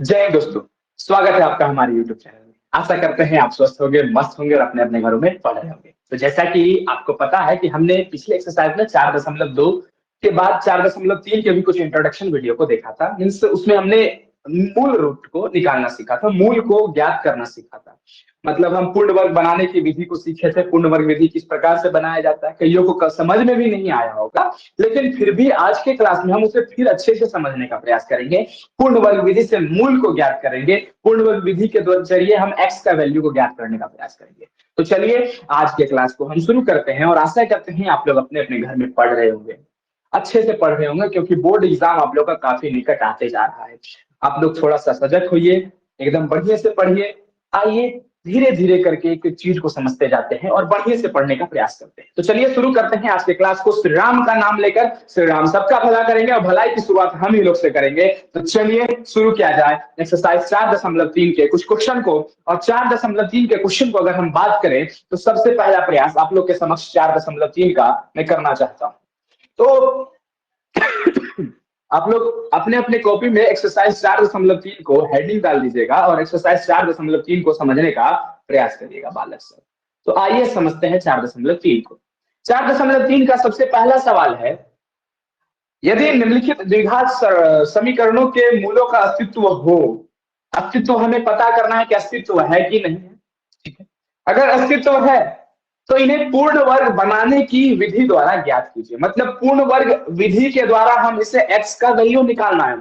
जय हिंद दोस्तों। स्वागत है आपका हमारे YouTube चैनल में। आशा करते हैं आप स्वस्थ होंगे, मस्त होंगे और अपने अपने घरों में पढ़ रहे होंगे। तो जैसा कि आपको पता है कि हमने पिछले एक्सरसाइज में 4.2 के बाद 4.3 के भी कुछ इंट्रोडक्शन वीडियो को देखा था। मीन्स उसमें हमने मूल रूट को निकालना सीखा था, मूल को ज्ञात करना सीखा था। मतलब हम पूर्ण वर्ग बनाने की विधि को सीखे थे। पूर्ण वर्ग विधि किस प्रकार से बनाया जाता है, कईयों को समझ में भी नहीं आया होगा, लेकिन फिर भी आज के क्लास में हम उसे फिर अच्छे से समझने का प्रयास करेंगे। पूर्ण वर्ग विधि से मूल को ज्ञात करेंगे। पूर्ण वर्ग विधि के जरिए हम एक्स का वैल्यू को ज्ञात करने का प्रयास करेंगे। तो चलिए आज के क्लास को हम शुरू करते हैं और आशा करते हैं आप लोग अपने अपने घर में पढ़ रहे होंगे, अच्छे से पढ़ रहे होंगे, क्योंकि बोर्ड एग्जाम आप लोग का काफी निकट आते जा रहा है। आप लोग थोड़ा सा सजग होइए, एकदम बढ़िया से पढ़िए। आइए धीरे धीरे करके एक एक चीज को समझते जाते हैं और बढ़िया से पढ़ने का प्रयास करते हैं। तो चलिए शुरू करते हैं आज के क्लास को श्री राम का नाम लेकर। श्री राम सबका भला करेंगे और भलाई की शुरुआत हम ही लोग से करेंगे। तो चलिए शुरू किया जाए एक्सरसाइज 4.3 के कुछ क्वेश्चन को। और 4.3 के क्वेश्चन को अगर हम बात करें तो सबसे पहला प्रयास आप लोग के समक्ष 4.3 का मैं करना चाहता हूं। तो आप लोग अपने अपने कॉपी में एक्सरसाइज 4.3 को हेडिंग डाल दीजिएगा और एक्सरसाइज 4.3 को समझने का प्रयास करिएगा बालक सर। तो आइए समझते हैं 4.3 को। 4.3 का सबसे पहला सवाल है, यदि निम्नलिखित द्विघात समीकरणों के मूलों का अस्तित्व हो। अस्तित्व हमें पता करना है कि अस्तित्व है कि नहीं है। ठीक है, अगर अस्तित्व है तो इन्हें पूर्ण वर्ग बनाने की विधि द्वारा ज्ञात कीजिए। मतलब पूर्ण वर्ग विधि के द्वारा हम इसे x का वैल्यू निकालना है।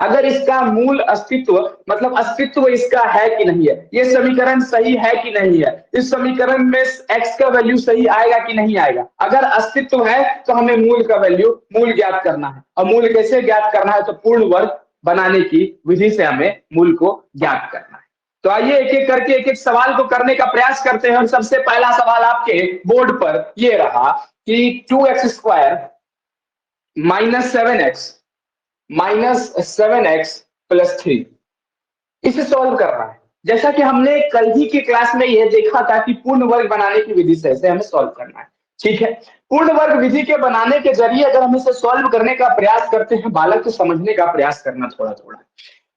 अगर इसका मूल अस्तित्व मतलब अस्तित्व इसका है कि नहीं है, ये समीकरण सही है कि नहीं है, इस समीकरण में x का वैल्यू सही आएगा कि नहीं आएगा। अगर अस्तित्व है तो हमें मूल का वैल्यू मूल ज्ञात करना है। और मूल कैसे ज्ञात करना है, तो पूर्ण वर्ग बनाने की विधि से हमें मूल को ज्ञात करना है। तो आइए एक एक करके एक एक सवाल को करने का प्रयास करते हैं। और सबसे पहला सवाल आपके बोर्ड पर ये रहा कि 2x² -7x +3 इसे सॉल्व करना है। जैसा कि हमने कल ही की क्लास में यह देखा था कि पूर्ण वर्ग बनाने की विधि से इसे हमें सॉल्व करना है। ठीक है, पूर्ण वर्ग विधि के बनाने के जरिए अगर हम इसे सॉल्व करने का प्रयास करते हैं, बालक को समझने का प्रयास करना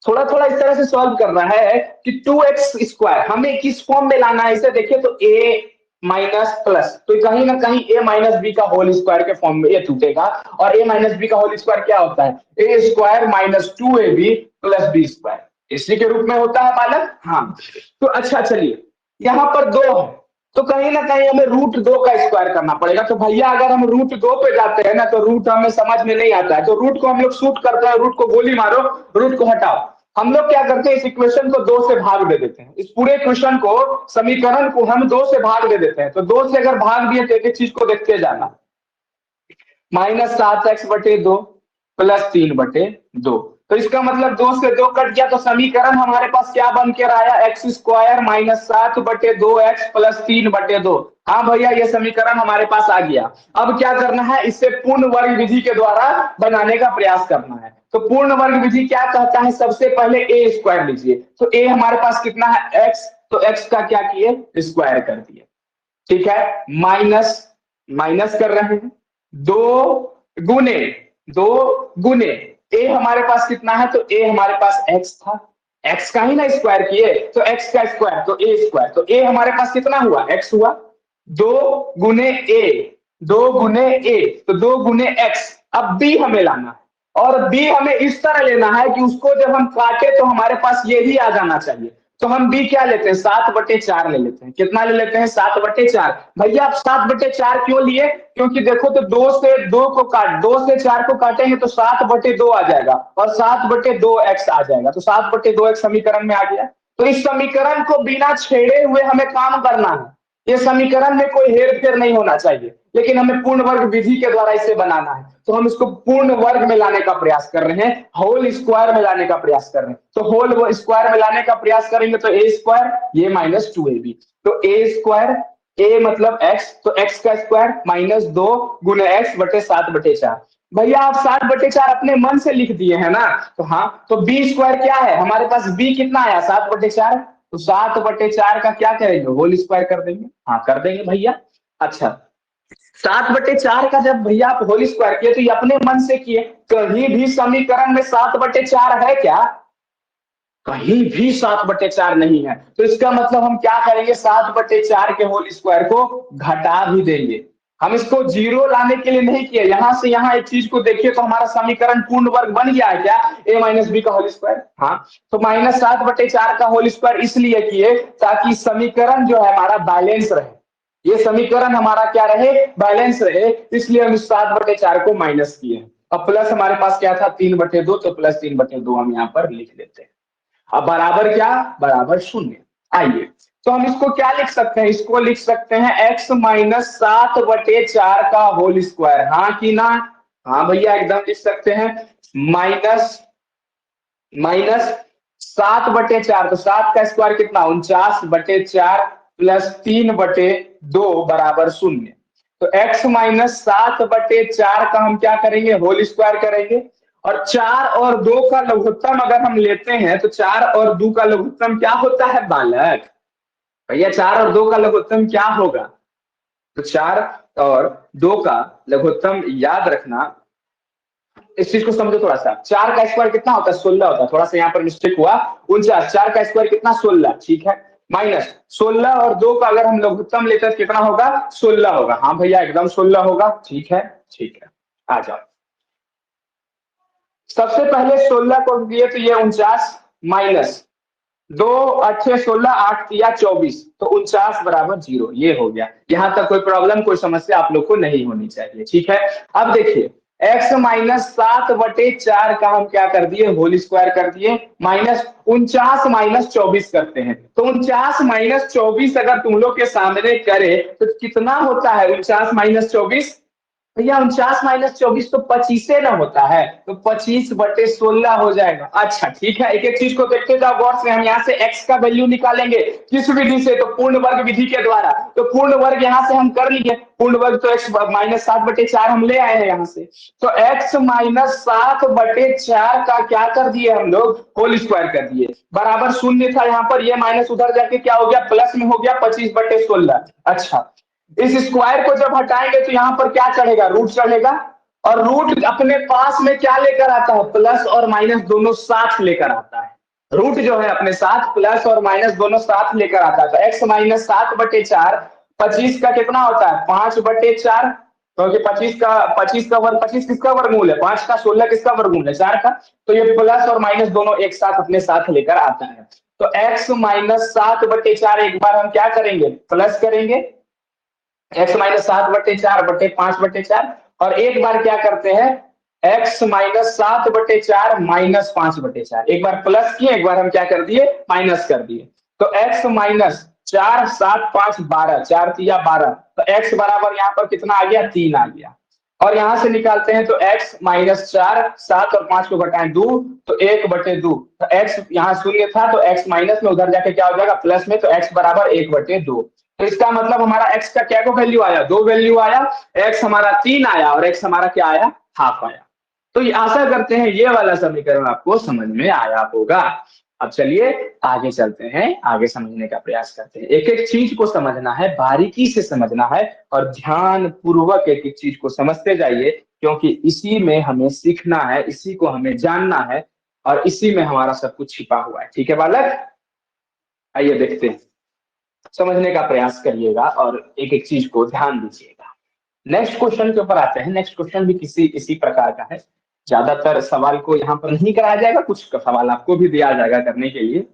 थोड़ा थोड़ा इस तरह से सॉल्व करना है कि 2x² हमें किस फॉर्म में लाना है। इसे देखिए तो a माइनस प्लस, तो कहीं ना कहीं a माइनस बी का होल स्क्वायर के फॉर्म में ये टूटेगा। और a माइनस बी का होल स्क्वायर क्या होता है, a² minus 2ab plus b², इसी के रूप में होता है बालक। हाँ, तो अच्छा चलिए यहाँ पर 2 है तो कहीं ना कहीं हमें √2 का स्क्वायर करना पड़ेगा। तो भैया अगर हम √2 पे जाते हैं ना तो रूट हमें समझ में नहीं आता है, तो रूट को हम लोग शूट करते हैं, रूट को गोली मारो, रूट को हटाओ। हम लोग क्या करते हैं, इस इक्वेशन को 2 से भाग दे देते हैं। इस पूरे इक्वेशन को, समीकरण को हम 2 से भाग दे देते हैं। तो 2 से अगर भाग दिए तो एक एक चीज को देखते जाना। -7x/2 +3/2, तो इसका मतलब 2 से 2 कट गया तो समीकरण हमारे पास क्या बन के आया, x² -7/2x +3/2। हाँ भैया, ये समीकरण हमारे पास आ गया। अब क्या करना है, इससे पूर्ण वर्ग विधि के द्वारा बनाने का प्रयास करना है। तो पूर्ण वर्ग विधि क्या कहता है, सबसे पहले a² लीजिए। तो a हमारे पास कितना है, x, तो x का क्या किए, स्क्वायर कर दिए। ठीक है, माइनस माइनस कर रहे हैं, 2 गुने 2 गुने a हमारे पास कितना है, तो a हमारे पास x था, x का ही ना स्क्वायर किए, तो x का स्क्वायर तो a², तो a हमारे पास कितना हुआ, x हुआ। 2 गुने a 2 गुने a, तो 2 गुने x। अब b हमें लाना है और b हमें इस तरह लेना है कि उसको जब हम काटे तो हमारे पास ये ही आ जाना चाहिए। तो हम b क्या लेते हैं, 7/4 ले लेते हैं। कितना ले लेते हैं, 7/4। भैया आप 7/4 क्यों लिए, क्योंकि देखो तो 2 से 4 को काटेंगे तो 7/2 आ जाएगा और 7/2x आ जाएगा। तो 7/2x समीकरण में आ गया। तो इस समीकरण को बिना छेड़े हुए हमें काम करना है। ये समीकरण में कोई हेर फेर नहीं होना चाहिए, लेकिन हमें पूर्ण वर्ग विधि के द्वारा इसे बनाना है। तो हम इसको पूर्ण वर्ग में लाने का प्रयास कर रहे हैं, होल स्क्वायर में लाने का प्रयास कर रहे हैं। तो होल स्क्वायर में लाने का प्रयास करेंगे तो a², ये -2ab, तो a², a मतलब x, तो x का स्क्वायर -2 गुने x/7/4। भैया आप 7/4 अपने मन से लिख दिए हैं ना, तो हाँ, तो b² क्या है हमारे पास, b कितना आया, 7/4, तो 7/4 का क्या करेंगे, होल स्क्वायर कर देंगे। हाँ कर देंगे भैया। अच्छा, 7/4 का जब भैया आप होल स्क्वायर किए तो ये अपने मन से किए, कहीं भी समीकरण में 7/4 है क्या, कहीं भी 7/4 नहीं है। तो इसका मतलब हम क्या करेंगे, 7/4 के होल स्क्वायर को घटा भी देंगे। हम इसको जीरो लाने के लिए नहीं किए, यहां से यहां एक चीज को देखिए तो हमारा समीकरण पूर्ण वर्ग बन गया है क्या, a माइनस बी का होल स्क्वायर। हाँ, तो -7/4 का होल स्क्वायर इसलिए किए ताकि समीकरण जो है हमारा बैलेंस रहे, ये समीकरण हमारा क्या रहे, बैलेंस रहे, इसलिए हम इस 7/4 को माइनस किए। अब प्लस हमारे पास क्या था 3/2, तो प्लस 3/2 हम यहाँ पर लिख देते हैं। अब बराबर क्या, बराबर 0। आइए तो हम इसको क्या लिख सकते हैं, इसको लिख सकते हैं x माइनस 7/4 का होल स्क्वायर। हाँ कि ना, हाँ भैया एकदम लिख सकते हैं। माइनस माइनस 7/4, तो 7 का स्क्वायर कितना 49/4 प्लस 3/2 बराबर 0। तो x माइनस 7/4 का हम क्या करेंगे, होल स्क्वायर करेंगे। और 4 और 2 का लघुत्तम अगर हम लेते हैं तो 4 और 2 का लघुत्तम क्या होता है बालक, भैया 4 और 2 का लघुत्तम क्या होगा, तो 4 और 2 का लघुत्तम याद रखना। इस चीज को समझो थोड़ा सा, 4 का स्क्वायर कितना होता है 16 होता है, थोड़ा सा यहाँ पर मिस्टेक हुआ, 49, 4 का स्क्वायर कितना 16, ठीक है, माइनस 16 और 2 का अगर हम लघुत्तम लेते हैं कितना होगा 16 होगा। हाँ भैया एकदम 16 होगा, ठीक है ठीक है। आ जाओ, सबसे पहले 16 को दिए तो ये 49 माइनस 2 8 16 8 या 24, तो 49 बराबर 0, ये हो गया। यहां तक कोई प्रॉब्लम कोई समस्या आप लोग को नहीं होनी चाहिए, ठीक है। अब देखिए x माइनस 7/4 का हम क्या कर दिए, होल स्क्वायर कर दिए, माइनस 49 माइनस 24 करते हैं। तो 49 माइनस 24 अगर तुम लोग के सामने करे तो कितना होता है 49 माइनस 24, भैया 49 माइनस 24 तो 25 ना होता है, तो 25/16 हो जाएगा। अच्छा ठीक है, एक एक चीज को देखते जाओ गौर से। हम यहाँ से x का वैल्यू निकालेंगे किस विधि से, तो पूर्ण वर्ग विधि के द्वारा। तो पूर्ण वर्ग यहाँ से हम कर लिए, पूर्ण वर्ग तो x माइनस 7/4 हम ले आए हैं यहाँ से। तो x माइनस 7/4 का क्या कर दिए हम लोग, होल स्क्वायर कर दिए, बराबर 0 था यहाँ पर, ये माइनस उधर जाके क्या हो गया प्लस में हो गया 25/16। अच्छा, इस स्क्वायर को जब हटाएंगे तो यहाँ पर क्या चढ़ेगा, रूट चढ़ेगा, और रूट अपने पास में क्या लेकर आता है, प्लस और माइनस दोनों साथ लेकर आता है। रूट जो है अपने साथ प्लस और माइनस दोनों साथ लेकर आता है। तो एक्स माइनस 7/4 25 का कितना होता है 5/4, क्योंकि 25 का वर्ग, 25 किसका वर्गमूल है 5 का, 16 किसका वर्गमूल है 4 का। तो ये प्लस और माइनस दोनों एक साथ अपने साथ लेकर आता है। तो x माइनस 7/4 एक बार हम क्या करेंगे प्लस करेंगे, x माइनस 7/4/5/4, और एक बार क्या करते हैं x माइनस 7/4 माइनस 5/4, एक बार प्लस किए एक बार हम क्या कर दिए माइनस कर दिए। तो x माइनस 4 7 5 12, 4 तिया 12, तो x बराबर यहाँ पर कितना आ गया 3 आ गया। और यहां से निकालते हैं तो x माइनस 4 7 और 5 को घटाएं 2, तो 1/2, तो x यहाँ 0 था तो x माइनस में उधर जाके क्या हो जाएगा प्लस में, तो x बराबर 1/2। तो इसका मतलब हमारा x का क्या को वैल्यू आया, 2 वैल्यू आया, x हमारा 3 आया और x हमारा क्या आया हाफ आया। तो ये आशा करते हैं ये वाला समीकरण आपको समझ में आया होगा। अब चलिए आगे चलते हैं, आगे समझने का प्रयास करते हैं। एक एक चीज को समझना है, बारीकी से समझना है, और ध्यान पूर्वक एक एक चीज को समझते जाइए, क्योंकि इसी में हमें सीखना है, इसी को हमें जानना है, और इसी में हमारा सब कुछ छिपा हुआ है। ठीक है बालक, आइए देखते हैं, समझने का प्रयास करिएगा और एक एक चीज को ध्यान दीजिएगा। नेक्स्ट क्वेश्चन के ऊपर आते हैं। नेक्स्ट क्वेश्चन भी इसी प्रकार का है। ज्यादातर सवाल को यहाँ पर नहीं कराया जाएगा, कुछ सवाल आपको भी दिया जाएगा करने के लिए।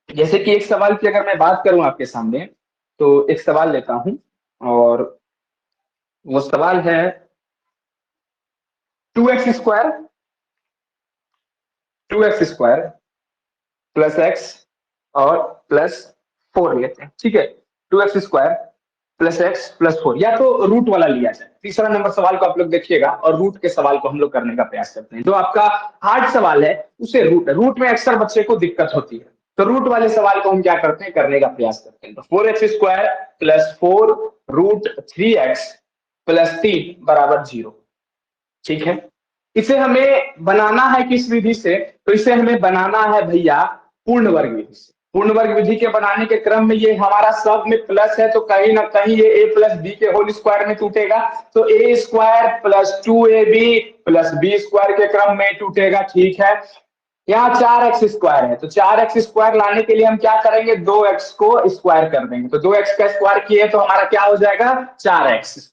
जैसे कि एक सवाल की अगर मैं बात करूं आपके सामने, तो एक सवाल लेता हूं, और वो सवाल है 2x² प्लस x और प्लस 4 लेते हैं, ठीक है। 2x² प्लस x प्लस 4, या तो रूट वाला लिया जाए। तीसरा नंबर सवाल को आप लोग देखिएगा और रूट के सवाल को हम लोग करने का प्रयास करते हैं। जो आपका हार्ड सवाल है उसे रूट में अक्सर बच्चे को दिक्कत होती है, तो रूट वाले सवाल को हम क्या करते हैं करने का प्रयास करते हैं। तो 4x² plus 4 root 3x plus 3 बराबर 0, ठीक है। इसे हमें बनाना है किस विधि से, तो इसे हमें बनाना है भैया पूर्ण वर्ग विधि से। पूर्ण वर्ग विधि के बनाने के क्रम में ये हमारा सब में प्लस है, तो कहीं ना कहीं ये a प्लस बी के होल स्क्वायर में टूटेगा, तो a² plus 2ab plus b² के क्रम में टूटेगा, ठीक है। यहाँ 4x² है, तो 4x² लाने के लिए हम क्या करेंगे, 2x को स्क्वायर कर देंगे, तो 2x का स्क्वायर किए तो हमारा क्या हो जाएगा 4x²।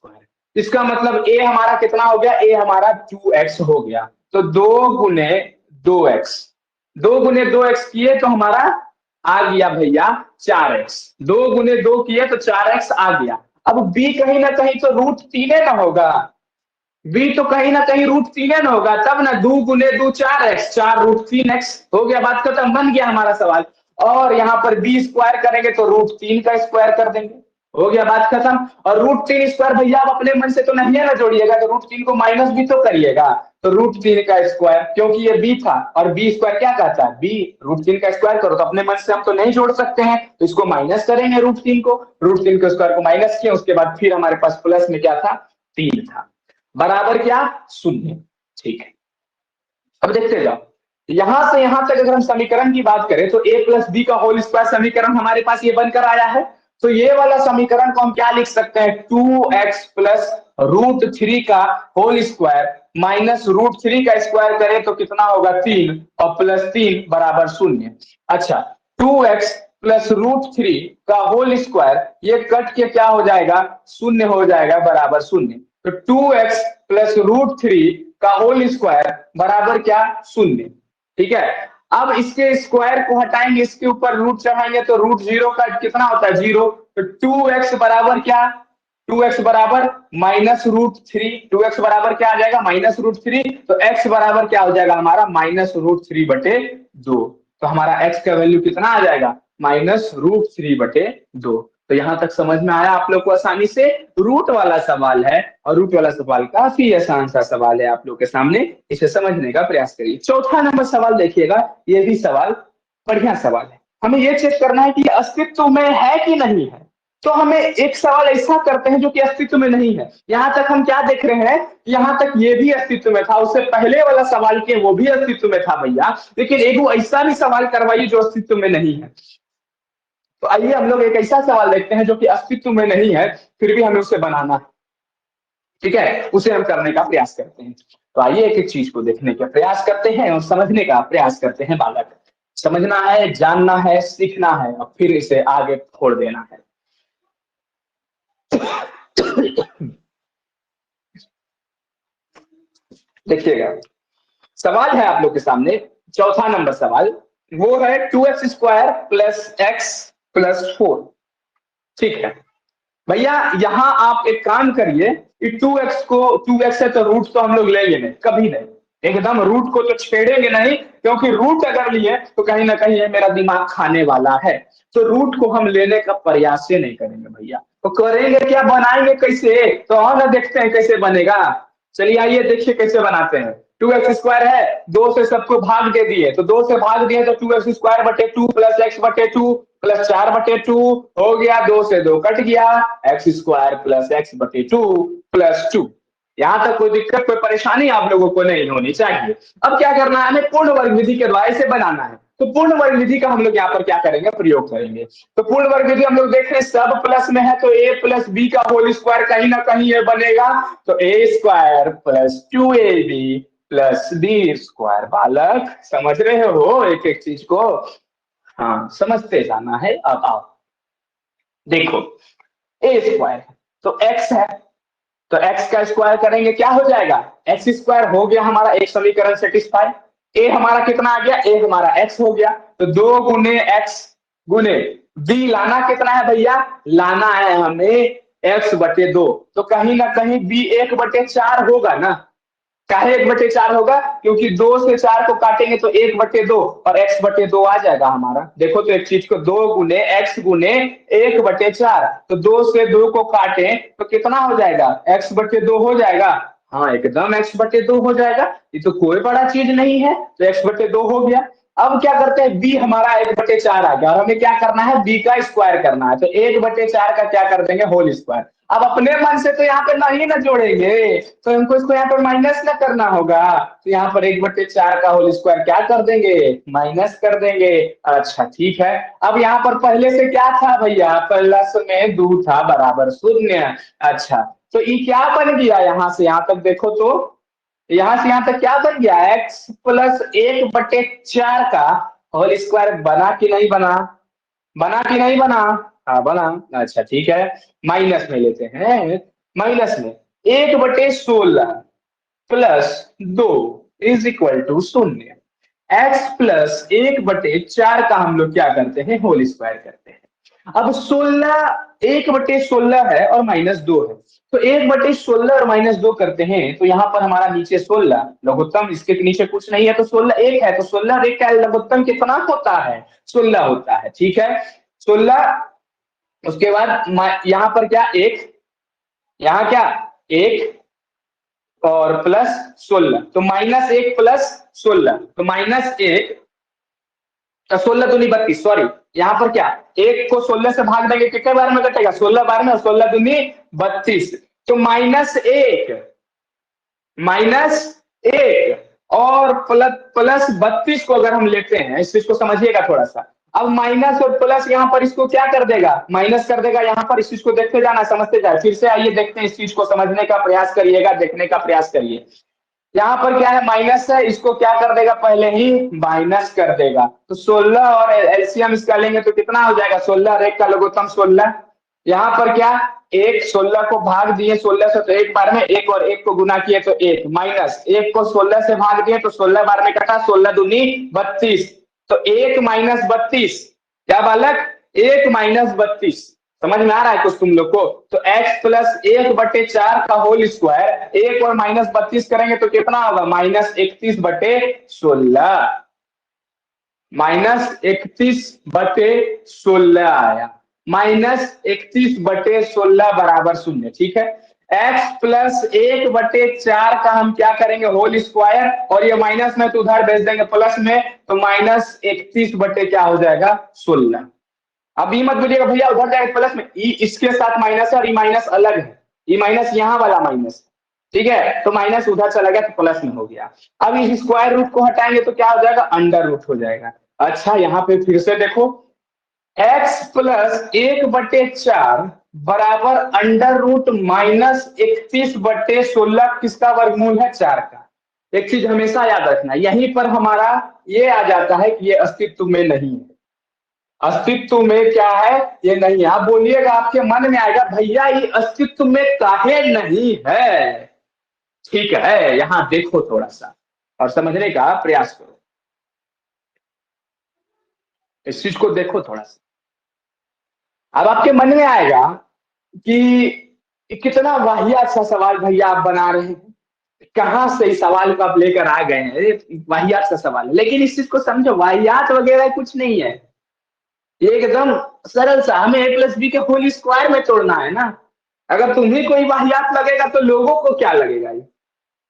इसका मतलब a हमारा कितना हो गया, a हमारा 2x हो गया। तो 2 गुने 2x, 2 गुने 2x किए तो हमारा आ गया भैया 4x, 2 गुने 2 किए तो 4x आ गया। अब b कहीं ना कहीं तो √3 ना होगा, बी तो कहीं ना कहीं √3 ना होगा, तब ना 2 गुने 2 4x, 4√3x हो गया, बात खत्म, बन गया हमारा सवाल। और यहाँ पर बी स्क्वायर करेंगे तो √3 का स्क्वायर कर देंगे, हो गया बात खत्म। और √3² भैया आप अपने मन से तो नहीं है ना जोड़िएगा, तो √3 को माइनस भी तो करिएगा, तो √3 का स्क्वायर, क्योंकि ये बी था और बी स्क्वायर क्या कहता है, बी √3 का स्क्वायर करो, तो अपने मन से हम तो नहीं जोड़ सकते हैं, तो इसको माइनस करेंगे √3 को, √3 के स्क्वायर को माइनस किया, उसके बाद फिर हमारे पास प्लस में क्या था, 3 था, बराबर क्या, 0। ठीक है, अब देखते जाओ, यहां से यहां तक अगर हम समीकरण की बात करें तो a प्लस बी का होल स्क्वायर समीकरण हमारे पास ये बनकर आया है। तो ये वाला समीकरण को हम क्या लिख सकते हैं, 2x प्लस √3 का होल स्क्वायर माइनस √3 का स्क्वायर करें तो कितना होगा 3, और प्लस 3 बराबर 0। अच्छा, 2x प्लस √3 का होल स्क्वायर ये कट के क्या हो जाएगा, 0 हो जाएगा, बराबर 0। तो 2x प्लस √3 का होल स्क्वायर बराबर क्या, 0। ठीक है, अब इसके स्क्वायर को हटाएंगे, इसके ऊपर रूट चढ़ाएंगे तो √0 का कितना होता है, 0। तो 2x बराबर क्या, 2x बराबर -√3, 2x बराबर क्या आ जाएगा, -√3, तो x बराबर क्या हो जाएगा हमारा, -√3/2। तो हमारा x का वैल्यू कितना आ जाएगा, -√3/2। तो यहां तक समझ में आया आप लोग को आसानी से, रूट वाला सवाल है, और रूट वाला सवाल काफी आसान सा सवाल है आप लोग के सामने, इसे समझने का प्रयास करिए। चौथा नंबर सवाल देखिएगा, ये भी सवाल बढ़िया सवाल है। हमें ये चेक करना है कि अस्तित्व में है कि नहीं है। तो हमें एक सवाल ऐसा करते हैं जो कि अस्तित्व में नहीं है। यहां तक हम क्या देख रहे हैं, यहां तक ये भी अस्तित्व में था, उससे पहले वाला सवाल के वो भी अस्तित्व में था भैया, लेकिन एक ऐसा भी सवाल करवाइए जो अस्तित्व में नहीं है। तो आइए हम लोग एक ऐसा सवाल देखते हैं जो कि अस्तित्व में नहीं है, फिर भी हमें उसे बनाना है। ठीक है, उसे हम करने का प्रयास करते हैं। तो आइए एक एक चीज को देखने का प्रयास करते हैं और समझने का प्रयास करते हैं। बालक, समझना है, जानना है, सीखना है, और फिर इसे आगे छोड़ देना है। देखिएगा, सवाल है आप लोग के सामने, चौथा नंबर सवाल, वो है 2x² प्लस x प्लस 4। ठीक है भैया, यहां आप एक काम करिए कि 2x है तो रूट तो हम लोग लेंगे नहीं, कभी नहीं, एकदम रूट को तो छेड़ेंगे नहीं, क्योंकि रूट अगर लिए तो कहीं ना कहीं ये मेरा दिमाग खाने वाला है, तो रूट को हम लेने का प्रयास ही नहीं करेंगे भैया। तो करेंगे क्या, बनाएंगे कैसे, तो और ना देखते हैं कैसे बनेगा। चलिए आइए देखिए कैसे बनाते हैं। 2x² है, 2 से सबको भाग दे दिए, तो 2 से भाग दिए तो 2x²/2 प्लस x/2 प्लस 4/2 हो गया, 2 से 2 कट गया, x² प्लस x/2 प्लस 2। यहां तक कोई दिक्कत, कोई परेशानी आप लोगों को नहीं होनी चाहिए। अब क्या करना है, हमें पूर्ण वर्ग विधि के द्वारा इसे बनाना है। तो पूर्ण वर्ग विधि का हम लोग यहाँ पर क्या करेंगे, प्रयोग करेंगे। तो पूर्ण वर्ग विधि हम लोग देख रहे हैं, सब प्लस में है, तो a प्लस बी का होल स्क्वायर कहीं ना कहीं ये बनेगा, तो a² plus 2ab plus b²। बालक समझ रहे हो एक एक चीज को, हाँ समझते जाना है। अब आओ देखो, a² है तो x है, तो x का स्क्वायर करेंगे क्या हो जाएगा, x² हो गया हमारा, एक समीकरण सेटिस्फाई। a हमारा कितना आ गया, a हमारा x हो गया, तो 2 गुने x गुने b लाना कितना है भैया, लाना है हमें x/2। तो कहीं ना कहीं b 1/4 होगा ना, काहे 1/4 होगा, क्योंकि 2 से 4 को काटेंगे तो 1/2 और x/2 आ जाएगा हमारा। देखो तो एक चीज को, 2 गुने x गुने 1/4, तो 2 से 2 को काटे तो कितना हो जाएगा, x/2 हो जाएगा। हाँ एकदम x/2 हो जाएगा, ये तो कोई बड़ा चीज नहीं है, तो x/2 हो गया। अब क्या करते हैं, b हमारा 1/4 आ गया, और हमें क्या करना है, b का स्क्वायर करना है, तो 1/4 का क्या कर देंगे, होल स्क्वायर। अब अपने मन से तो यहाँ पे नहीं ना जोड़ेंगे, तो हमको इसको यहाँ पर माइनस ना करना होगा, तो यहाँ पर 1/4 का होल स्क्वायर क्या कर देंगे, माइनस कर देंगे। अच्छा ठीक है, अब यहाँ पर पहले से क्या था भैया, प्लस में 2 था बराबर 0। अच्छा, तो ये क्या बन गया, यहाँ से यहाँ तक देखो तो यहां से यहां तक क्या बन गया, एक्स प्लस 1/4 का होल स्क्वायर बना कि नहीं बना, बना कि नहीं बना, हाँ बना। अच्छा ठीक है, माइनस में लेते हैं, माइनस में 1/16 plus 2 is equal to 0। X plus 1/4 का हम लोग क्या करते हैं, होल स्क्वायर करते हैं। अब 16 1/16 है और -2 है, तो 1/16 और -2 करते हैं, तो यहाँ पर हमारा नीचे 16 लघुत्तम, इसके नीचे कुछ नहीं है, तो 16 एक है, तो 16 एक का लघुत्तम कितना होता है, 16 होता है। ठीक है, 16, उसके बाद यहाँ पर क्या एक, यहाँ क्या एक और प्लस 16, तो -1 प्लस 16, तो -1, 16 दूनी 32, सॉरी, यहाँ पर क्या, एक को 16 से भाग देंगे कितने बार में कटेगा, 16 बार में, और 16 दूनी 32, तो -1, -1 और प्लस 32 को अगर हम लेते हैं, इस चीज को समझिएगा थोड़ा सा। अब माइनस और प्लस यहाँ पर इसको क्या कर देगा, माइनस कर देगा, यहाँ पर इस चीज को देखते जाना, समझते जाए। फिर से आइए देखते हैं, इस चीज को समझने का प्रयास करिएगा, देखने का प्रयास करिए। यहाँ पर क्या है, माइनस है, इसको क्या कर देगा, पहले ही माइनस कर देगा, तो 16 और एलसीएम इसका लेंगे तो कितना हो जाएगा, 16 और 1 का लघुत्तम 16। यहाँ पर क्या, एक 16 को भाग दिए 16 से, तो एक बार में, एक और एक को गुना किए तो एक, माइनस 1 को 16 से भाग दिए तो 16 बार में कटा, 16 दूनी 32, तो 1 -32, क्या बालक, 1 -32, समझ में आ रहा है कुछ तुम लोग को, तो x प्लस 1/4 का होल स्क्वायर, 1 और -32 करेंगे तो कितना होगा, -31/16, -31/16 आया, -31/16 बराबर 0। ठीक है, x प्लस 1/4 का हम क्या करेंगे, होल स्क्वायर, और ये माइनस में तो उधर भेज देंगे प्लस में, तो -31 क्या हो जाएगा, 16। अब ये मत बोलिएगा भैया उधर जाएगा प्लस में, ई इसके साथ माइनस है और ई माइनस अलग है, ई माइनस यहाँ वाला माइनस, ठीक है, तो माइनस उधर चला गया तो प्लस में हो गया। अब इस स्क्वायर रूट को हटाएंगे तो क्या हो जाएगा, अंडर रूट हो जाएगा। अच्छा यहाँ पे फिर से देखो, x प्लस 1/4 बराबर अंडर रूट -31/16 किसका वर्गमूल है, 4 का। एक चीज हमेशा याद रखना, यहीं पर हमारा ये आ जाता है कि ये अस्तित्व में नहीं है, अस्तित्व में क्या है, ये नहीं है। आप बोलिएगा, आपके मन में आएगा भैया ये अस्तित्व में काहे नहीं है, ठीक है, यहां देखो थोड़ा सा और समझने का प्रयास करो, इस चीज को देखो थोड़ा सा। अब आपके मन में आएगा कि कितना वाहियात सा सवाल भैया आप बना रहे हैं, कहां से इस सवाल को आप लेकर आ गए हैं, वाहियात सा सवाल है। लेकिन इस चीज को समझो, वाहियात वगैरह कुछ नहीं है, ये एकदम सरल सा, हमें a प्लस बी के होल स्क्वायर में तोड़ना है ना। अगर तुम्हें कोई वाहियात लगेगा तो लोगों को क्या लगेगा ये,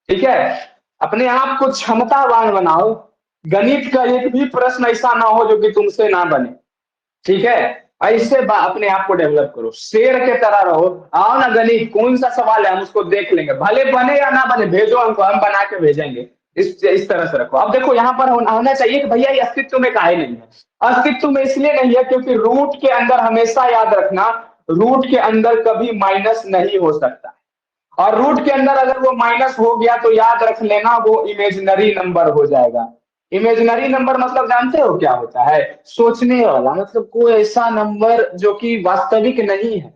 ठीक है। अपने आप को क्षमतावान बनाओ, गणित का एक भी प्रश्न ऐसा ना हो जो कि तुमसे ना बने, ठीक है। ऐसे अपने आप को डेवलप करो, शेर के तरह रहो, आओ ना गणित कौन सा सवाल है हम उसको देख लेंगे, भले बने या ना बने, भेजो हमको, हम बना के भेजेंगे। इस तरह से रखो। अब देखो यहाँ पर होना चाहिए कि भैया ये अस्तित्व में काहे नहीं है, अस्तित्व में इसलिए नहीं है क्योंकि रूट के अंदर, हमेशा याद रखना, रूट के अंदर कभी माइनस नहीं हो सकता, और रूट के अंदर अगर वो माइनस हो गया तो याद रख लेना वो इमेजिनरी नंबर हो जाएगा। इमेजिनरी नंबर मतलब जानते हो क्या होता है, सोचने वाला, मतलब कोई ऐसा नंबर जो कि वास्तविक नहीं है,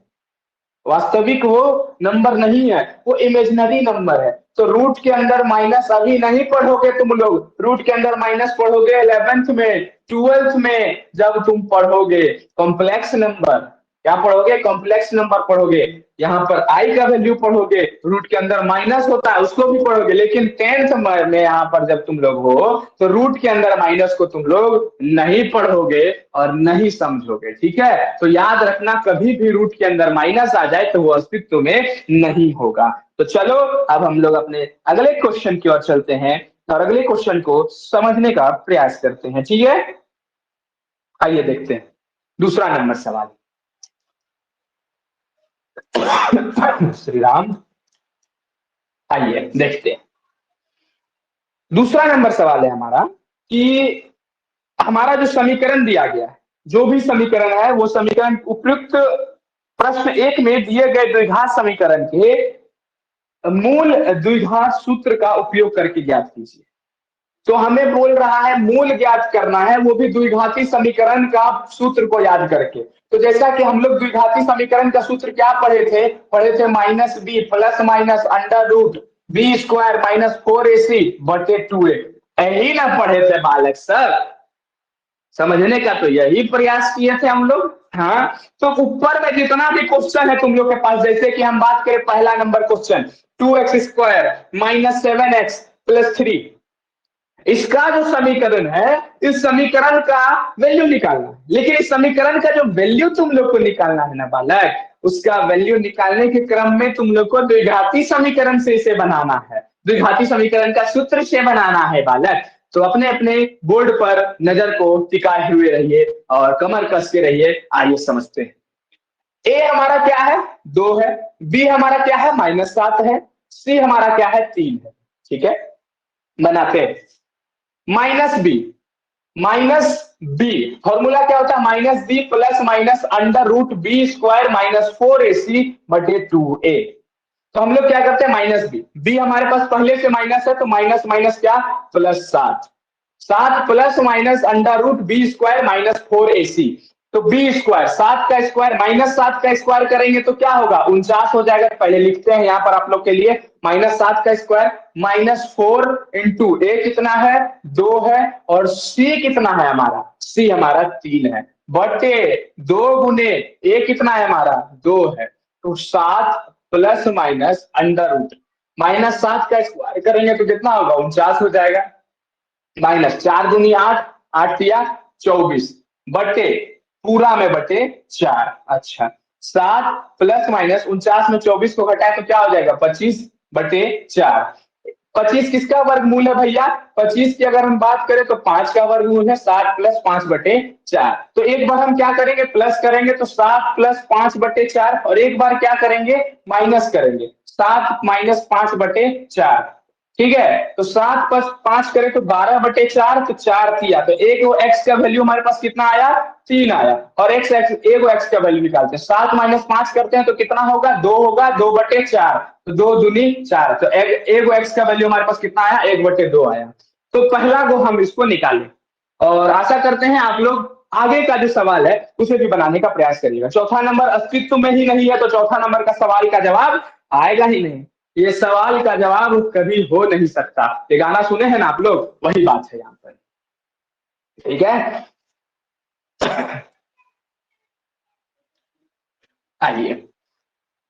वास्तविक वो नंबर नहीं है, वो इमेजिनरी नंबर है। तो रूट के अंदर माइनस अभी नहीं पढ़ोगे तुम लोग, रूट के अंदर माइनस पढ़ोगे 11th में, 12th में, जब तुम पढ़ोगे कॉम्प्लेक्स नंबर, क्या पढ़ोगे, कॉम्प्लेक्स नंबर पढ़ोगे, यहाँ पर आई का वैल्यू पढ़ोगे, रूट के अंदर माइनस होता है उसको भी पढ़ोगे। लेकिन 10th में यहाँ पर जब तुम लोग हो तो रूट के अंदर माइनस को तुम लोग नहीं पढ़ोगे और नहीं समझोगे, ठीक है। तो याद रखना, कभी भी रूट के अंदर माइनस आ जाए तो वो अस्तित्व में नहीं होगा। तो चलो अब हम लोग अपने अगले क्वेश्चन की ओर चलते हैं और अगले क्वेश्चन को समझने का प्रयास करते हैं, ठीक है। आइए देखते हैं दूसरा नंबर सवाल। श्री राम, आइए देखते हैं। दूसरा नंबर सवाल है हमारा कि हमारा जो समीकरण दिया गया है, जो भी समीकरण है वो समीकरण उपयुक्त प्रश्न 1 में दिए गए द्विघात समीकरण के मूल द्विघात सूत्र का उपयोग करके ज्ञात कीजिए। तो हमें बोल रहा है मूल ज्ञात करना है, वो भी द्विघाती समीकरण का सूत्र को याद करके। तो जैसा कि हम लोग द्विघाती समीकरण का सूत्र क्या पढ़े थे minus b plus minus under root b square minus 4ac बटे 2a। यही ना पढ़े थे बालक सर, समझने का तो यही प्रयास किए थे हम लोग। हाँ, तो ऊपर में जितना भी क्वेश्चन है तुम लोग के पास, जैसे कि हम बात करें पहला number question 2x square minus 7x plus 3, इसका जो समीकरण है, इस समीकरण का वैल्यू निकालना है। लेकिन इस समीकरण का जो वैल्यू तुम लोग को निकालना है ना बालक, उसका वैल्यू निकालने के क्रम में तुम लोग को द्विघाती समीकरण से इसे बनाना है, द्विघाती समीकरण का सूत्र से बनाना है बालक। तो अपने अपने बोर्ड पर नजर को टिकाए हुए रहिए और कमर कस के रहिए। आइए समझते हैं। ए हमारा क्या है 2 है, बी हमारा क्या है -7 है, सी हमारा क्या है 3 है। ठीक है, बनाते हैं। माइनस बी फॉर्मूला क्या होता है, minus b plus minus under root b square minus 4ac बटे 2a। तो हम लोग क्या करते हैं माइनस बी हमारे पास पहले से माइनस है, तो माइनस माइनस क्या plus 7 plus minus under root b square minus 4ac। तो बी स्क्वायर 7 का स्क्वायर माइनस 7 का स्क्वायर करेंगे तो क्या होगा 49 हो जाएगा। पहले लिखते हैं यहाँ पर आप लोग के लिए, -7 का स्क्वायर -4 इंटू ए कितना है 2 है, और सी कितना है हमारा, सी हमारा 3 है, बटे 2 गुने ए कितना है हमारा 2 है। तो 7 प्लस माइनस अंडर रूट -7 का स्क्वायर करेंगे तो कितना होगा 49 हो जाएगा, माइनस 4 दूनी 8, 8 तिया 24 बटे पूरा में बटे 4। अच्छा, 7 प्लस माइनस 49 में 24 को घटाए तो क्या हो जाएगा 25 बटे 4। 25 किसका वर्गमूल है भैया, 25 की अगर हम बात करें तो 5 का वर्गमूल है, 7 प्लस 5 बटे 4। तो एक बार हम क्या करेंगे प्लस करेंगे तो 7 प्लस 5 बटे 4, और एक बार क्या करेंगे माइनस करेंगे 7 माइनस 5 बटे 4। ठीक है, तो 7 प्लस 5 करें तो 12 बटे 4, तो 4 किया तो एक वो एक्स का वैल्यू हमारे पास कितना आया 3 आया, और एक्स एक वो एक्स का वैल्यू निकालते हैं। 7 माइनस 5 करते हैं तो कितना होगा 2 होगा, 2 बटे 4, तो 2 दूनी 4, तो एक वो एक्स का वैल्यू हमारे पास कितना आया 1 बटे 2 आया। तो पहला वो हम इसको निकालें, और आशा करते हैं आप लोग आगे का जो सवाल है उसे भी बनाने का प्रयास करिएगा। चौथा नंबर अस्तित्व में ही नहीं है, तो चौथा नंबर का सवाल का जवाब आएगा ही नहीं, ये सवाल का जवाब कभी हो नहीं सकता। ये गाना सुने हैं ना आप लोग, वही बात है यहाँ पर। ठीक है, आइए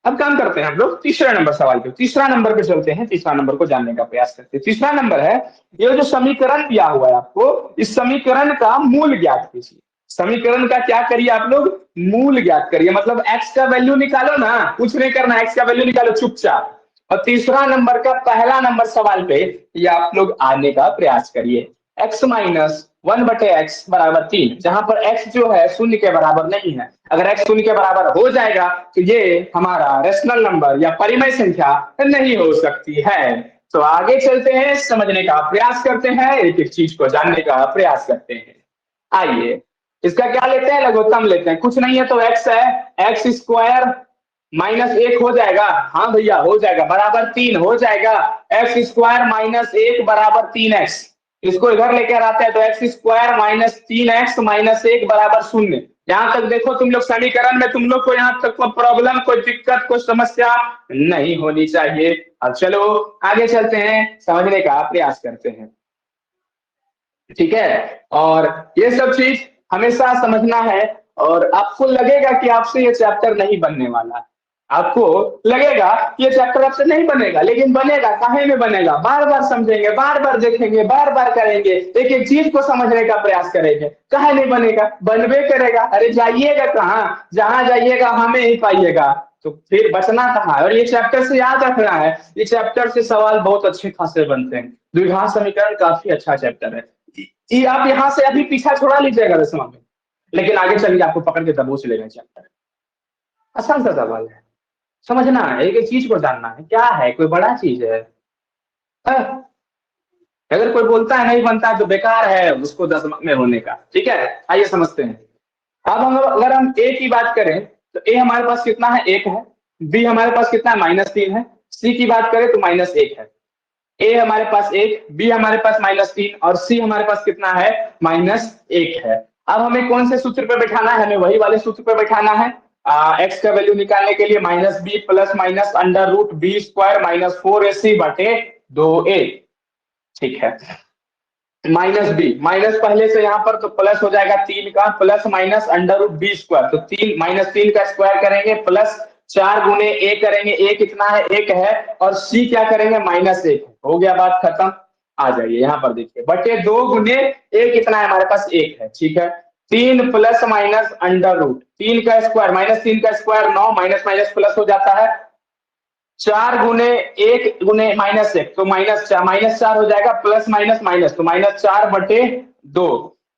अब काम करते हैं हम लोग तीसरे नंबर सवाल पे, तीसरा नंबर पे चलते हैं, तीसरा नंबर को जानने का प्रयास करते हैं। तीसरा नंबर है, ये जो समीकरण दिया हुआ है आपको, इस समीकरण का मूल ज्ञात कीजिए। समीकरण का क्या करिए आप लोग, मूल ज्ञात करिए, मतलब एक्स का वैल्यू निकालो ना, कुछ नहीं करना, एक्स का वैल्यू निकालो चुपचाप। और तीसरा नंबर का पहला नंबर सवाल पे ये आप लोग आने का प्रयास करिए। एक्स माइनस 1 बटे एक्स बराबर 3, जहां पर एक्स जो है शून्य के बराबर नहीं है। अगर एक्स शून्य के बराबर हो जाएगा तो ये हमारा रेशनल नंबर या परिमेय संख्या नहीं हो सकती है। तो आगे चलते हैं, समझने का प्रयास करते हैं, एक एक चीज को जानने का प्रयास करते हैं। आइए इसका क्या लेते हैं, लघुत्तम लेते हैं। कुछ नहीं है तो एक्स है, एक्स स्क्वायर -1 हो जाएगा, हाँ भैया हो जाएगा, बराबर 3 हो जाएगा। एक्स स्क्वायर -1 बराबर 3x, इसको इधर लेकर आते हैं तो एक्स स्क्वायर -3x -1 बराबर 0। यहाँ तक देखो तुम लोग समीकरण में, तुम लोग को यहाँ तक कोई प्रॉब्लम, कोई दिक्कत, कोई समस्या नहीं होनी चाहिए। अब चलो आगे चलते हैं, समझने का प्रयास करते हैं। ठीक है, और ये सब चीज हमेशा समझना है, और आपको लगेगा कि आपसे ये चैप्टर नहीं बनने वाला, आपको लगेगा ये चैप्टर आपसे नहीं बनेगा, लेकिन बनेगा। काहे में बनेगा, बार बार समझेंगे, बार बार देखेंगे, बार बार करेंगे, एक एक चीज को समझने का प्रयास करेंगे, काहे नहीं बनेगा, बनबे करेगा। अरे जाइएगा कहाँ, जहां जाइएगा हमें ही पाइएगा, तो फिर बचना कहाँ। और ये चैप्टर से याद रखना है, ये चैप्टर से सवाल बहुत अच्छे खासे बनते हैं। द्विघात समीकरण काफी अच्छा चैप्टर है, ये आप यहाँ से अभी पीछा छोड़ा लीजिएगा दसवां में, लेकिन आगे चलिए आपको पकड़ के दबोच लेगा चैप्टर। आसान सा सवाल है, समझना है, एक एक चीज को जानना है, क्या है कोई बड़ा चीज है। अगर कोई बोलता है नहीं बनता है तो बेकार है उसको दसवां में होने का। ठीक है, आइए समझते हैं। अब हम अगर हम ए की बात करें तो ए हमारे पास कितना है 1 है, बी हमारे पास कितना है -3 है, सी की बात करें तो -1 है। ए हमारे पास 1, बी हमारे पास -3 और सी हमारे पास कितना है, -1 है। अब हमें कौन से सूत्र पे बैठाना है, हमें वही वाले सूत्र पे बैठाना है। एक्स का वैल्यू निकालने के लिए -b plus minus under root b square -4ac बटे 2a। ठीक है, माइनस बी माइनस पहले से यहाँ पर तो प्लस हो जाएगा 3 का, plus minus under root b square, तो 3 -3 का स्क्वायर करेंगे, प्लस 4 गुने ए करेंगे, ए कितना है, 1 है, और सी क्या करेंगे, -1। हो गया, बात खत्म। आ जाइए यहाँ पर देखिए, बटे 2 गुने ए कितना है हमारे पास, 1 है। ठीक है, 3 प्लस माइनस अंडर रूट 3 का स्क्वायर -3 का स्क्वायर 9, माइनस माइनस प्लस हो जाता है, 4 गुने 1 गुने -1 तो -4 हो जाएगा, प्लस माइनस माइनस तो -4 बटे 2,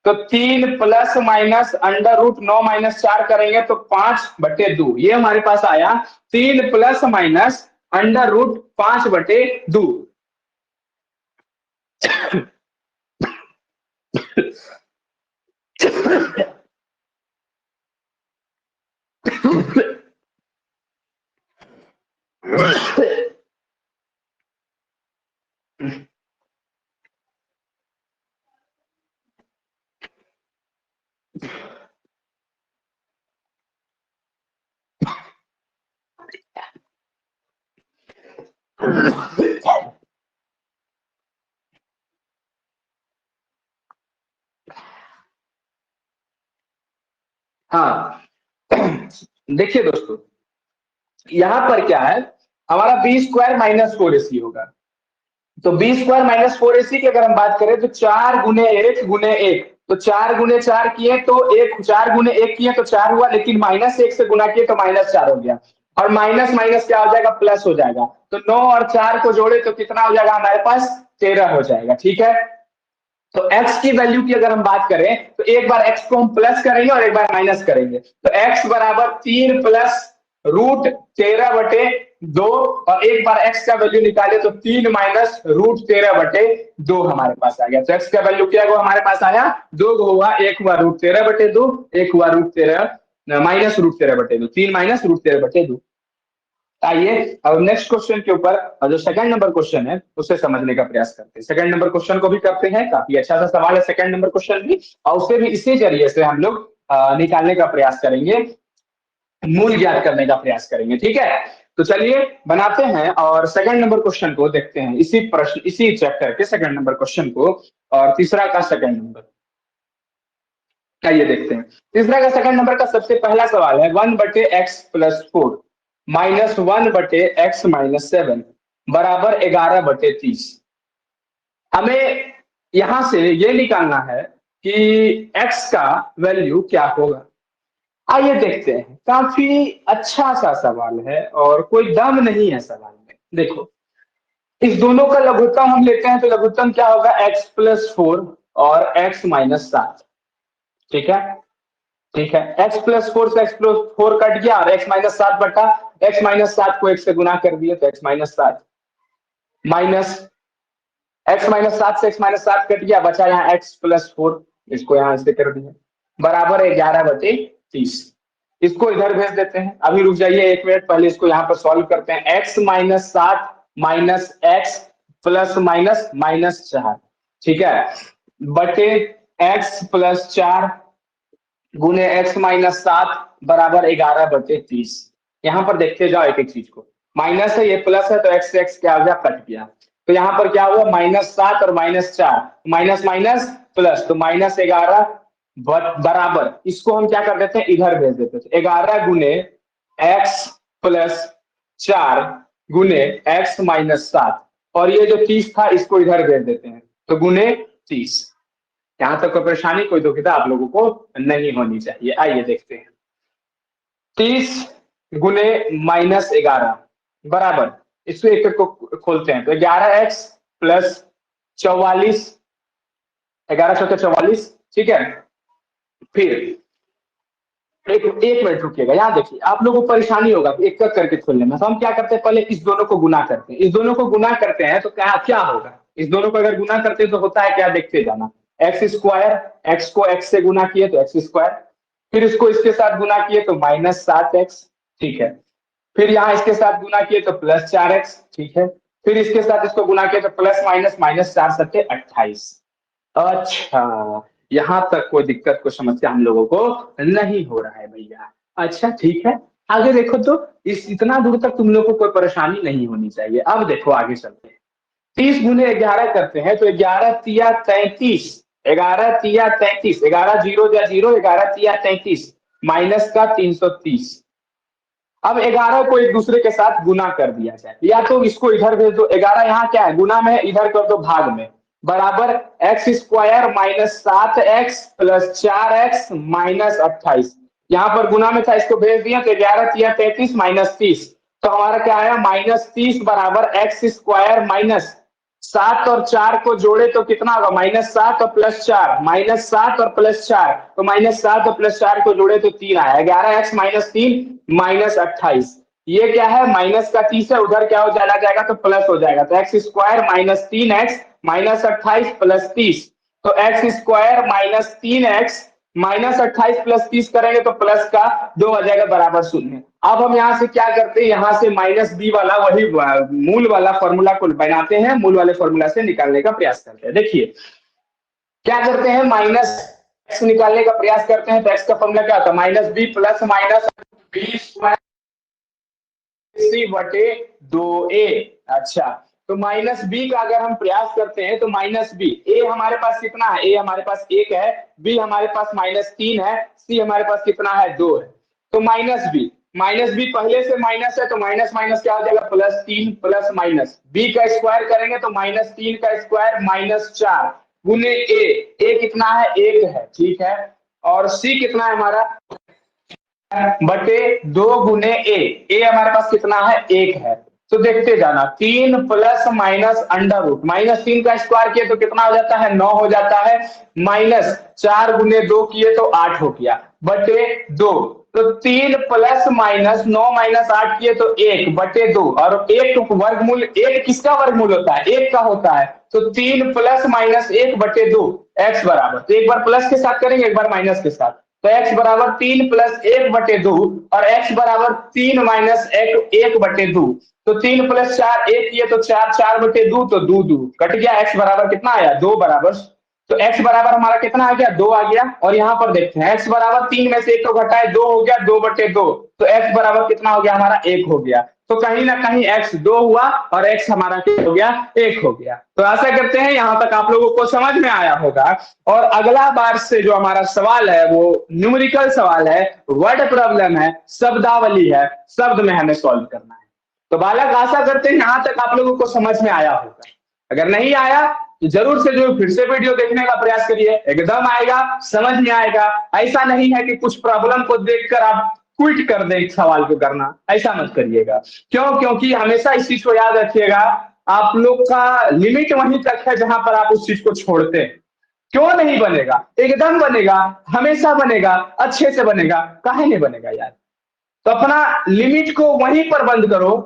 तो 3 प्लस माइनस अंडर रूट 9 -4 करेंगे तो 5 बटे 2, ये हमारे पास आया 3 प्लस माइनस अंडर रूट 5 बटे 2। हाँ, देखिए दोस्तों, यहां पर क्या है, हमारा बी स्क्वायर -4ac होगा, तो बी स्क्वायर -4ac की अगर हम बात करें तो 4 गुने 1 गुने 1, तो 4 गुने 4 किए तो 1, 4 गुने 1 किए तो 4 हुआ, लेकिन -1 से गुना किए तो -4 हो गया, और माइनस माइनस क्या हो जाएगा, प्लस हो जाएगा, तो 9 और 4 को जोड़े तो कितना हो जाएगा हमारे पास, 13 हो जाएगा। ठीक है, तो x की वैल्यू की अगर हम बात करें तो एक बार x को हम प्लस करेंगे और एक बार माइनस करेंगे, तो x बराबर 3 प्लस रूट 13 बटे 2, और एक बार x का वैल्यू निकाले तो 3 माइनस रूट 13 बटे 2 हमारे पास आ गया। तो x का वैल्यू क्या हुआ हमारे पास आया, 2 हुआ, एक हुआ रूट 13 बटे 2, एक हुआ रूट 13 माइनस रूट 13 बटे 2, 3 माइनस रूट 13 बटे 2। आइए अब नेक्स्ट क्वेश्चन के ऊपर, जो सेकंड नंबर क्वेश्चन है उसे समझने का प्रयास करते हैं। सेकंड नंबर क्वेश्चन को भी करते हैं, काफी अच्छा सा सवाल है सेकंड नंबर क्वेश्चन भी, और उसे भी इसी जरिए से हम लोग निकालने का प्रयास करेंगे, मूल ज्ञात करने का प्रयास करेंगे। ठीक है, तो चलिए बनाते हैं और सेकंड नंबर क्वेश्चन को देखते हैं, इसी प्रश्न इसी चैप्टर के सेकंड नंबर क्वेश्चन को, और तीसरा का सेकंड नंबर, आइए देखते हैं। तीसरा का सेकंड नंबर का सबसे पहला सवाल है 1 बटे एक्स प्लस 4 -1 बटे एक्स माइनस 7 बराबर 11 बटे 30। हमें यहां से ये निकालना है कि x का वैल्यू क्या होगा। आइए देखते हैं, काफी अच्छा सा सवाल है और कोई दम नहीं है सवाल में। देखो, इस दोनों का लघुत्तम हम लेते हैं तो लघुत्तम क्या होगा, x प्लस 4 और x माइनस 7। ठीक है, ठीक है, x प्लस 4 से x प्लस 4 कट गया और x माइनस 7 बटा x माइनस 7 को 1 से गुना कर दिए तो x minus 7, minus x minus 7 से x माइनस 7 कट गया, बचा यहाँ x प्लस 4, इसको यहाँ से कर दिया, बराबर 11 बटे 30। इसको इधर भेज देते हैं, अभी रुक जाइए 1 मिनट, पहले इसको यहाँ पर सॉल्व करते हैं। x minus 7 minus x plus minus -4, ठीक है, बटे x प्लस 4 गुने x माइनस 7 बराबर 11 बटे 30। यहाँ पर देखते जाओ एक एक चीज को, माइनस है ये प्लस है तो x से x क्या हो गया, कट गया, तो यहाँ पर क्या हुआ, -7 और -4, माइनस माइनस प्लस, तो -11 बराबर, इसको हम क्या कर देते हैं, इधर भेज देते हैं, 11 गुने x प्लस 4 गुने x माइनस 7, और ये जो 30 था इसको इधर भेज देते हैं, तो गुने 30। यहां तक कोई परेशानी, कोई दुविधा आप लोगों को नहीं होनी चाहिए। आइए देखते हैं, 30 गुने -11 बराबर, इसको एक एक को खोलते हैं तो 11x प्लस 44, 11 चौके 44, ठीक है। फिर एक मिनट रुकिएगा, यहाँ देखिए आप लोगों को परेशानी होगा एक एक करके खोलने में, तो हम क्या करते हैं, पहले इस दोनों को गुना करते हैं, इस दोनों को गुना करते हैं तो क्या क्या होगा, इस दोनों को अगर गुना करते हैं तो होता है क्या, देखते जाना, एक्स स्क्वायर, एक्स को एक्स से गुना किए तो एक्स स्क्वायर, फिर इसको इसके साथ गुना किए तो -7x, ठीक है, फिर यहाँ इसके साथ गुना किए तो +4x, ठीक है। फिर इसके साथ इसको गुना किए तो प्लस माइनस, -4×7 = 28। अच्छा, यहाँ तक कोई दिक्कत को समस्या हम लोगों को नहीं हो रहा है भैया। अच्छा ठीक है, आगे देखो तो इस इतना दूर तक तुम लोग को कोई परेशानी नहीं होनी चाहिए। अब देखो आगे चलते हैं। 30 × 11 करते हैं तो 11×3 = 33, 11×3 = 33, 11 0 जा 0, 11×3 = 33, माइनस का 330। अब 11 को एक दूसरे के साथ गुना कर दिया जाए, या तो इसको इधर भेज दो, 11 यहाँ क्या है गुना में, इधर कर दो भाग में, बराबर x² - 7x + 4x - 28। यहाँ पर गुना में था, इसको भेज दिया तो 11×3 = 33 -30, तो हमारा क्या आया -30 बराबर x² - 7 और 4 को जोड़े तो कितना होगा -7 और +4, -7 और +4, तो -7 और +4 को जोड़े तो 3 आया, 11x - 3 -28। ये क्या है माइनस का 30 है, उधर क्या हो जाएगा तो प्लस हो जाएगा, तो x² - 3x - 28 + 30, तो x² - 3x -28 + 30 करेंगे तो प्लस का 2 आ जाएगा बराबर 0। अब हम यहाँ से क्या करते हैं, यहाँ से -b वाला वही मूल वाला फॉर्मूला को बनाते हैं, मूल वाले फॉर्मूला से निकालने का प्रयास करते हैं। देखिए क्या करते हैं, माइनस x निकालने का प्रयास करते हैं तो x का फॉर्मूला क्या होता है -b + -b² c/2a। अच्छा, तो -b का अगर हम प्रयास करते हैं तो -b, a हमारे पास कितना है, a हमारे पास 1 है, b हमारे पास -3 है, c हमारे पास कितना है 2 है, तो -b पहले से माइनस है तो माइनस माइनस क्या हो जाएगा +3 प्लस माइनस, b का स्क्वायर करेंगे तो -3 का स्क्वायर -4 गुने a कितना है 1 है, ठीक है, और c कितना है हमारा बटे 2 गुने ए हमारे पास कितना है 1 है। तो देखते जाना 3 + -√, -3 का स्क्वायर किए तो कितना हो जाता है 9 हो जाता है, -4 गुने 2 किए तो 8 हो गया बटे 2, तो 3 + -9 - 8 किए तो 1 बटे 2, और 1 वर्गमूल 1 किसका वर्गमूल होता है 1 का होता है, तो 3 + -1 बटे 2 x बराबर, तो एक बार प्लस के साथ करेंगे एक बार माइनस के साथ, तो x बराबर 3 + 1 बटे 2 और x बराबर 3 - 1 बटे 2, तो 3 + 4 1 किए तो 4, 4 बटे 2 तो 2 2 कट गया, x बराबर कितना आया 2 बराबर, तो x बराबर हमारा कितना आ गया 2 आ गया। और यहाँ पर देखते हैं x बराबर 3 में से 1 तो घटाए 2 हो गया, 2 बटे 2, तो x बराबर कितना हो गया हमारा 1 हो गया, तो कहीं ना कहीं x 2 हुआ और x हमारा क्या हो गया 1 हो गया। तो ऐसा करते हैं यहाँ तक आप लोगों को समझ में आया होगा, और अगला बार से जो हमारा सवाल है वो न्यूमेरिकल सवाल है, वर्ड प्रॉब्लम है, शब्दावली है, शब्द में हमें सॉल्व करना है। तो बालक आशा करते हैं यहाँ तक आप लोगों को समझ में आया होगा, अगर नहीं आया तो जरूर से जरूर फिर से वीडियो देखने का प्रयास करिए, एकदम आएगा, समझ में आएगा। ऐसा नहीं है कि कुछ प्रॉब्लम को देखकर आप क्विट कर दें सवाल को करना, ऐसा मत करिएगा। क्यों, क्योंकि हमेशा इस चीज को याद रखिएगा, आप लोग का लिमिट वहीं तक है जहां पर आप उस चीज को छोड़ते हैं। क्यों नहीं बनेगा, एकदम बनेगा, हमेशा बनेगा, अच्छे से बनेगा, काहे नहीं बनेगा यार। तो अपना लिमिट को वहीं पर बंद करो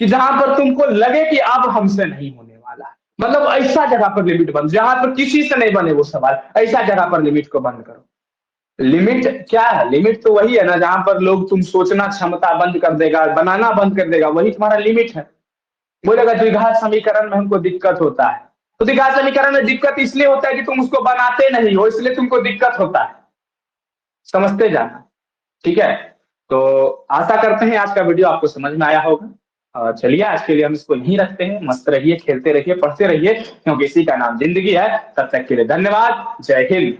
कि जहां पर तुमको लगे कि अब हमसे नहीं होने वाला है, मतलब ऐसा जगह पर लिमिट बंद, जहां पर किसी से नहीं बने वो सवाल, ऐसा जगह पर लिमिट को बंद करो। लिमिट क्या है, लिमिट तो वही है ना जहां पर लोग तुम सोचना क्षमता बंद कर देगा, बनाना बंद कर देगा, वही तुम्हारा लिमिट है। बोलेगा द्विघात समीकरण में हमको दिक्कत होता है, तो द्विघात समीकरण में दिक्कत इसलिए होता है कि तुम उसको बनाते नहीं हो, इसलिए तुमको दिक्कत होता है, समझते जाना, ठीक है। तो आशा करते हैं आज का वीडियो आपको समझ में आया होगा। चलिए आज के लिए हम इसको यहीं रखते हैं, मस्त रहिए, खेलते रहिए, पढ़ते रहिए, क्योंकि इसी का नाम जिंदगी है। तब तक के लिए धन्यवाद, जय हिंद।